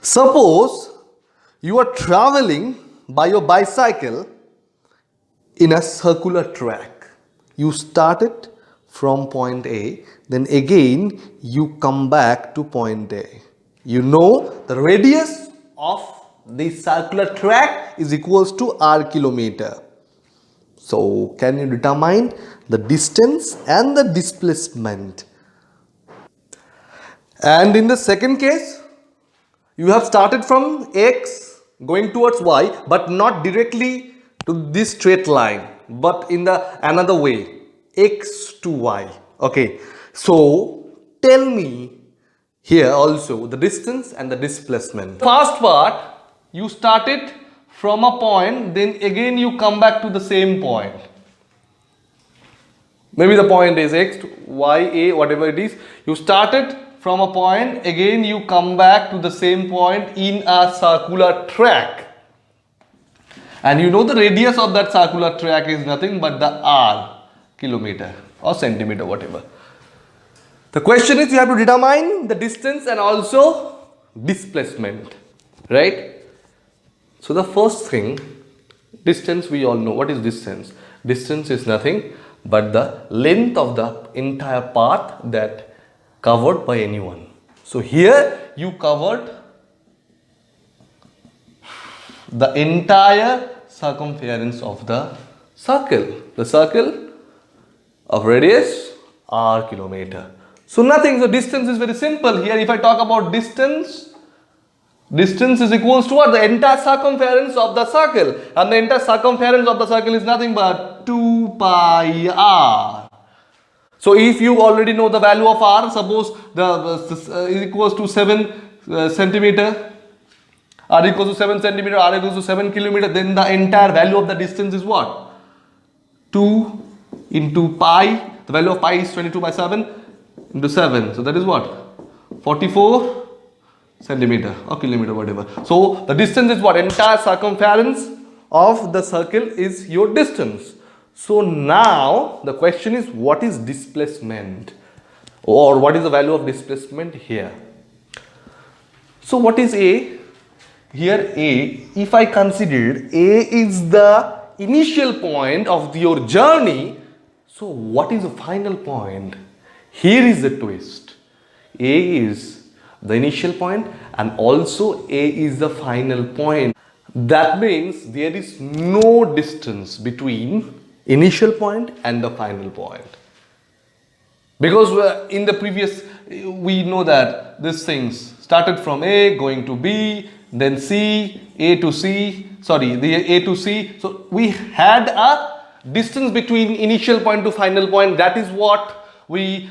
Suppose you are traveling by your bicycle in a circular track. You started from point A, then again you come back to point A. You know the radius of the circular track is equals to r kilometer. So can you determine the distance and the displacement? And in the second case, you have started from x going towards y, but not directly to this straight line, but in the another way, x to y. Okay, so tell me here also the distance and the displacement. First part, you started from a point, then again you come back to the same point. Maybe the point is x, y, a, whatever it is. You started from a point, again you come back to the same point in a circular track. And you know the radius of that circular track is nothing but the r, kilometer or centimeter, whatever. The question is you have to determine the distance and also displacement, right? So the first thing, distance we all know. What is distance? Distance is nothing but the length of the entire path that covered by anyone. So here you covered the entire circumference of the circle of radius r kilometer. So nothing, so distance is very simple. Here if I talk about distance is equals to what? The entire circumference of the circle, and the entire circumference of the circle is nothing but 2 pi r. So if you already know the value of r, suppose the is equals to 7 centimeter, r equals to 7 centimeter, r equals to 7 kilometer, then the entire value of the distance is what? 2 into pi, the value of pi is 22 by 7 into 7, so that is what? 44 centimeter or kilometer, whatever. So the distance is what? Entire circumference of the circle is your distance. So now the question is, what is displacement, or what is the value of displacement here? So what is A? Here A, if I consider A is the initial point of your journey, so what is the final point? Here is the twist. A is the initial point and also A is the final point. That means there is no distance between initial point and the final point. Because in the previous, we know that these things started from A going to B, then C, A to C, the A to C. So we had a distance between initial point to final point. That is what we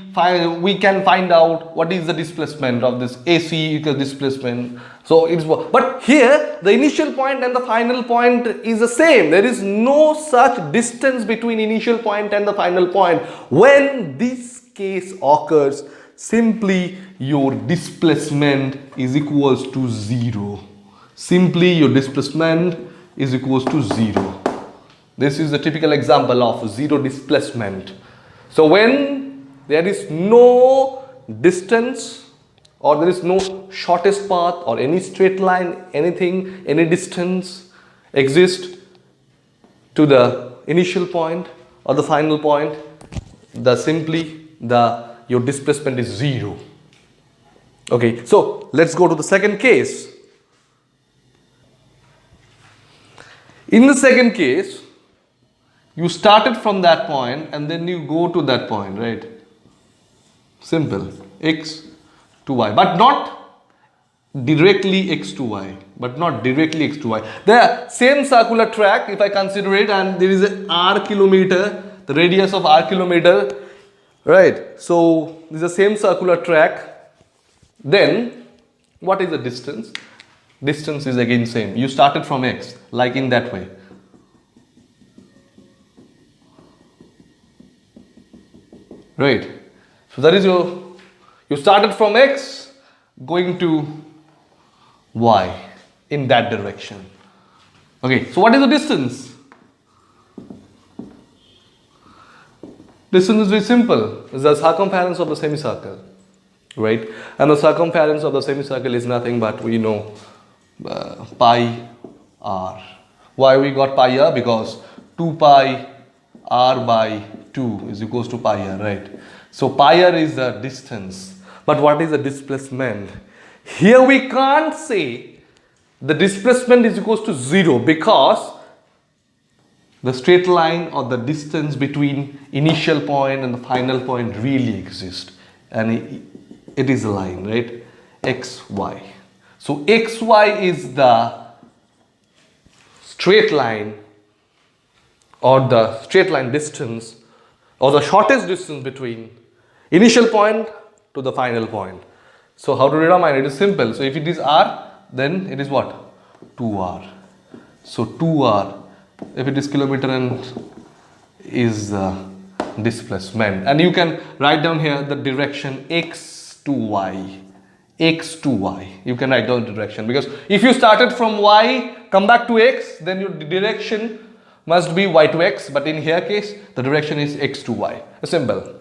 can find out what is the displacement of this AC equals displacement. So it's what, but here the initial point and the final point is the same. There is no such distance between initial point and the final point. When this case occurs, simply your displacement is equals to 0. Simply your displacement is equals to 0. This is the typical example of zero displacement. So when there is no distance, or there is no shortest path or any straight line, anything, any distance exists to the initial point or the final point, your displacement is 0. Okay, so let's go to the second case. In the second case, you started from that point and then you go to that point, right? Simple, x to y, but not directly x to y, The same circular track, if I consider it, and there is a r kilometer, the radius of r kilometer, right? So this is the same circular track. Then what is the distance? Distance is again same. You started from x, like in that way. Right? So that is you started from x going to y in that direction. Okay, so what is the distance? Distance is very simple. It's the circumference of the semicircle. right? And the circumference of the semicircle is nothing but, we know, pi r. Why we got pi r? Because 2 pi r by 2 is equals to pi r, right? So pi r is the distance. But what is the displacement? Here we can't say the displacement is equals to 0, because the straight line or the distance between initial point and the final point really exists, and it is a line, right? xy. So xy is the straight line, or the straight line distance, or the shortest distance between initial point to the final point. So how to determine it is simple. So if it is r, then it is what? 2r. So 2r, if it is kilometer, and is displacement, and you can write down here the direction x to y. X to y, you can write down the direction, because if you started from y, come back to x, then your direction must be y to x, but in here case the direction is x to y. Simple.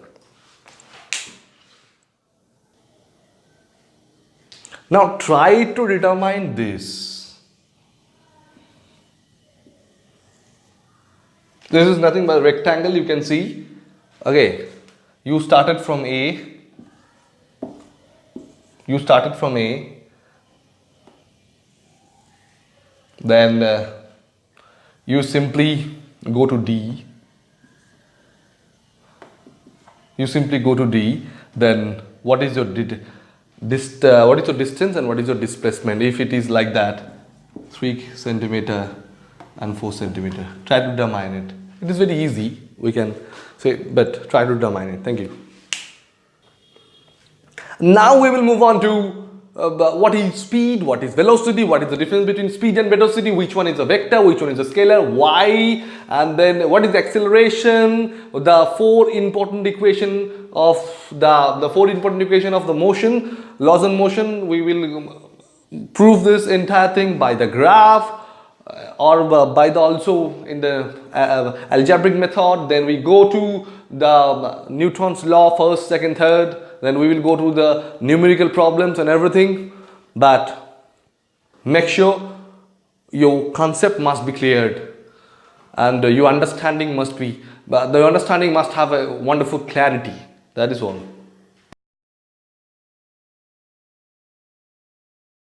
Now try to determine this. This is nothing but a rectangle, you can see. Okay, you started from A. Then you simply go to D. Then what is your distance and what is your displacement? If it is like that, 3 centimeter and 4 centimeter, try to determine it. It is very easy, we can say, but try to determine it. Thank you. Now we will move on to what is speed, what is velocity, what is the difference between speed and velocity, which one is a vector, which one is a scalar, why, and then what is the acceleration, the four important equation of the motion, laws of motion. We will prove this entire thing by the graph, or by the also in the algebraic method. Then we go to the Newton's law, first, second, third. Then we will go to the numerical problems and everything. But make sure your concept must be cleared, and your understanding must have a wonderful clarity. That is all.